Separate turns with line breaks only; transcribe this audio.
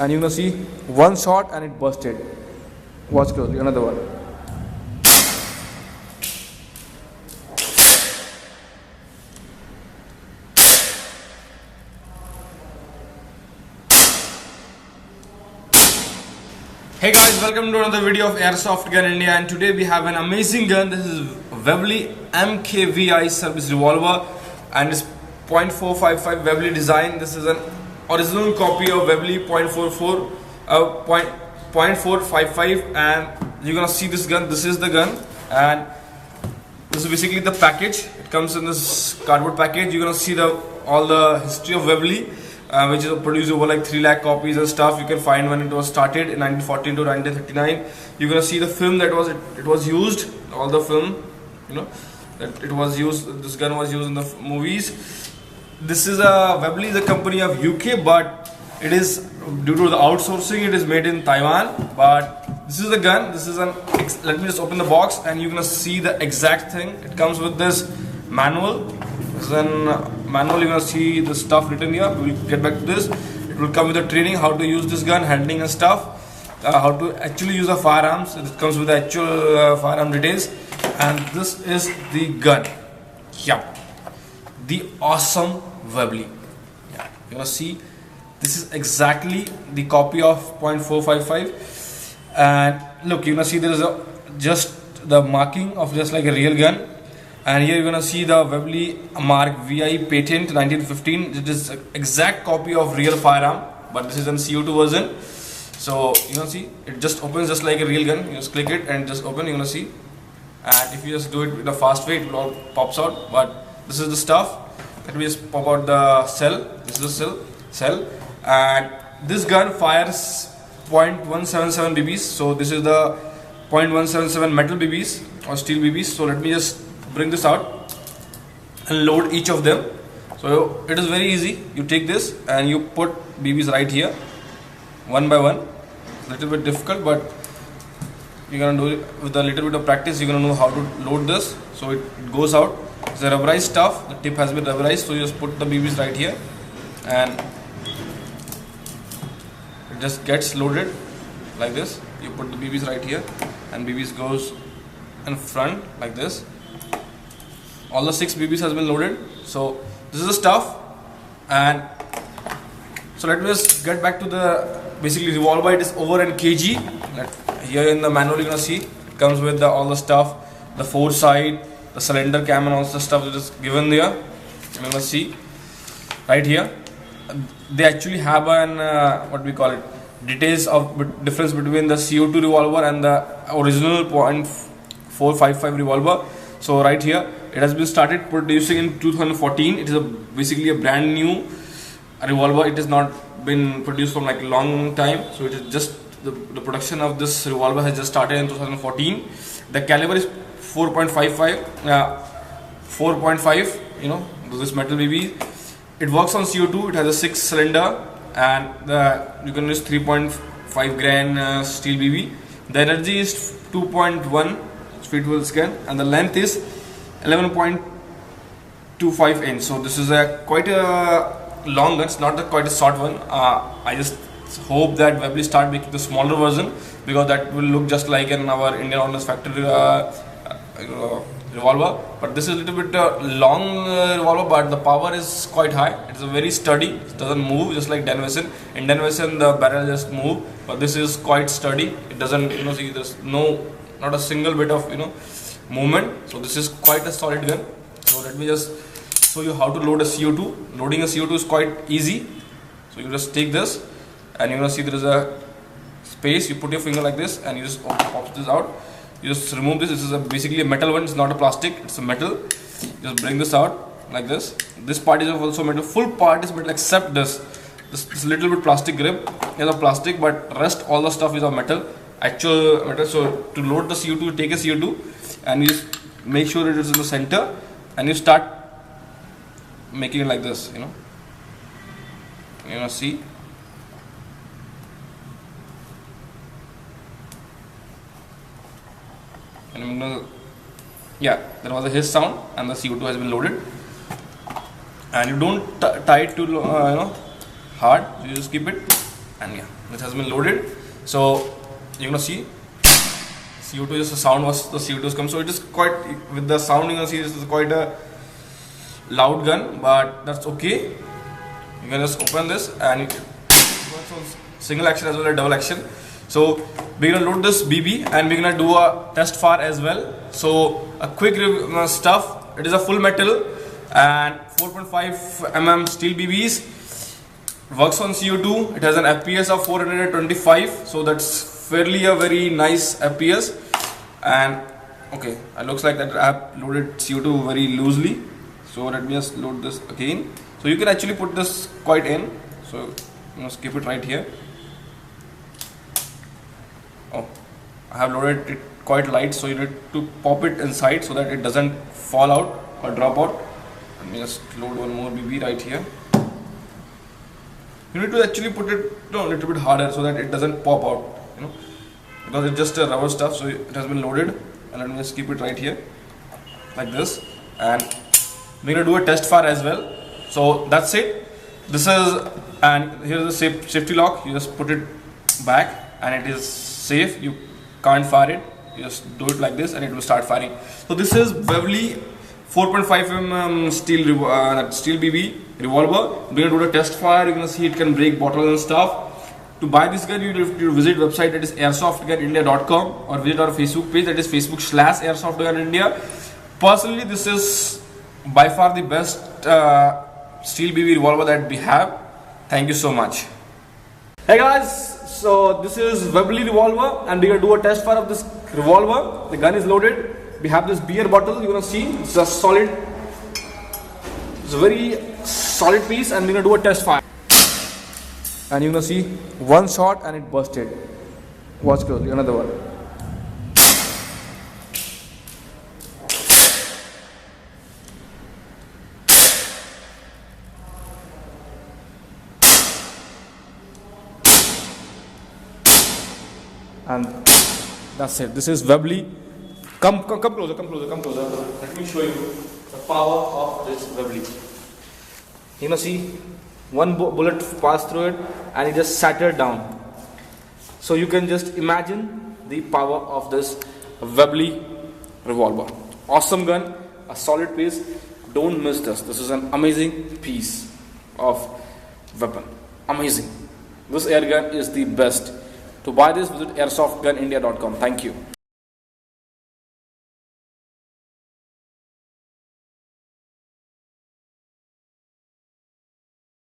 and you're gonna see one shot and it busted. Watch closely, another one. Hey guys, welcome to another video of Airsoft Gun India, and today we have an amazing gun. This is Webley MKVI service revolver and it's .455 Webley design. This is an original copy of Webley .455, and you're gonna see this gun. This is the gun, and this is basically the package. It comes in this cardboard package. You're gonna see all the history of Webley. Which is produced over like 3 lakh copies and stuff. You can find when it was started in 1914 to 1939. You're gonna see the film that it was used, all the film, that it was used. This gun was used in the movies. This is Webley is a company of UK, but it is due to the outsourcing. It is made in Taiwan. But this is the gun. This is let me just open the box, and you're gonna see the exact thing. It comes with this manual. Then manual, you're gonna see the stuff written here. We'll get back to this. It will come with the training, how to use this gun, handling and stuff, how to actually use the firearms. It comes with the actual firearm details, and this is the gun. Yeah, the awesome Webley. Yeah, you're gonna see this is exactly the copy of .455, and look, you're gonna see there is just the marking of just like a real gun. And here you're gonna see the Webley Mark VI patent 1915. It is an exact copy of real firearm, but this is a CO2 version. So you're gonna see it just opens just like a real gun. You just click it and just open. You're gonna see, and if you just do it in a fast way, it all pops out. But this is the stuff. Let me just pop out the cell. This is the cell, and this gun fires .177 BBs. So this is the .177 metal BBs or steel BBs. So let me just bring this out and load each of them. So it is very easy. You take this and you put BBs right here, one by one. Little bit difficult, but you're gonna do it with a little bit of practice. You're gonna know how to load this. So it goes out. It's a rubberized stuff. The tip has been rubberized. So you just put the BBs right here, and it just gets loaded like this. You put the BBs right here, and BBs goes in front like this. All the 6 BBs has been loaded. So this is the stuff, and so let me just get back to the basically revolver. It is over in kg. Here in the manual you're gonna see it comes with all the stuff, the foresight, the cylinder cam, and all the stuff that is given there. You're gonna see right here. They actually have an what we call it, details of difference between the CO2 revolver and the original .455 revolver. So right here, it has been started producing in 2014. It is basically a brand new revolver. It has not been produced from like a long time. So it is just the production of this revolver has just started in 2014. The caliber is 4.55, 4.5. This metal BB. It works on CO2. It has a 6 cylinder, and you can use 3.5 grain steel BB. The energy is 2.1 feet will scan, and the length is 11.25 inch. So this is quite a long gun. It's not quite a short one. I just hope that Webley start making the smaller version, because that will look just like in our Indian Ordnance Factory revolver. But this is a little bit long revolver, but the power is quite high. It's a very sturdy. It doesn't move just like Dan Wesson. In Dan Wesson the barrel just move, but this is quite sturdy. It doesn't see there's not a single bit of movement. So this is quite a solid gun. So let me just show you how to load a CO2. Loading a CO2 is quite easy. So you just take this, and you're gonna see there is a space. You put your finger like this, and you just pop this out. You just remove this. This is basically a metal one. It's not a plastic. It's a metal. Just bring this out like this. This part is also metal. Full part is metal except this little bit plastic grip is of plastic, but rest all the stuff is of metal. Actual metal. So to load the CO2, you take a CO2 and you just make sure it is in the center, and you start making it like this. See. And I'm gonna, there was a hiss sound, and the CO2 has been loaded. And you don't tie it too hard. You just keep it and yeah, it has been loaded. So you're gonna see CO2 is the sound was the CO2 comes. So it is quite, with the sound you're gonna see this is quite a loud gun, but that's okay. You can just open this and it works on single action as well as double action. So we're gonna load this BB and we're gonna do a test fire as well. So a quick stuff. It is a full metal and 4.5 mm steel BBs. Works on CO2. It has an FPS of 425. So that's fairly a very nice FPS. And okay, it looks like that I have loaded CO2 very loosely. So let me just load this again. So you can actually put this quite in. So you must keep it right here. Oh, I have loaded it quite light, so you need to pop it inside so that it doesn't fall out or drop out. Let me just load one more BB right here. You need to actually put it a little bit harder so that it doesn't pop out, you know, because it's just a rubber stuff. So it has been loaded, and let me just keep it right here like this. And we're gonna do a test fire as well. So that's it. This is, and here's the safety lock. You just put it back and it is safe. You can't fire it. You just do it like this and it will start firing. So this is Webley 4.5 mm steel BB revolver. We're gonna do the test fire. You're gonna see it can break bottles and stuff. To buy this gun, you have to visit website that is airsoftgunindia.com or visit our Facebook page that is facebook.com/airsoftgunindia. Personally, this is by far the best steel BB revolver that we have. Thank you so much. Hey guys, so this is Webley revolver and we're gonna do a test fire of this revolver. The gun is loaded. We have this beer bottle. You're gonna see it's a solid, it's a very solid piece, and we're gonna do a test fire. And you're gonna see one shot and it busted. Watch closely, another one. And that's it. This is Webley. Come closer, come closer. Let me show you the power of this Webley. You know, see, one bullet passed through it and it just shattered down. So you can just imagine the power of this Webley revolver. Awesome gun, a solid piece. Don't miss this. This is an amazing piece of weapon. Amazing. This air gun is the best. To buy this, visit airsoftgunindia.com. Thank you.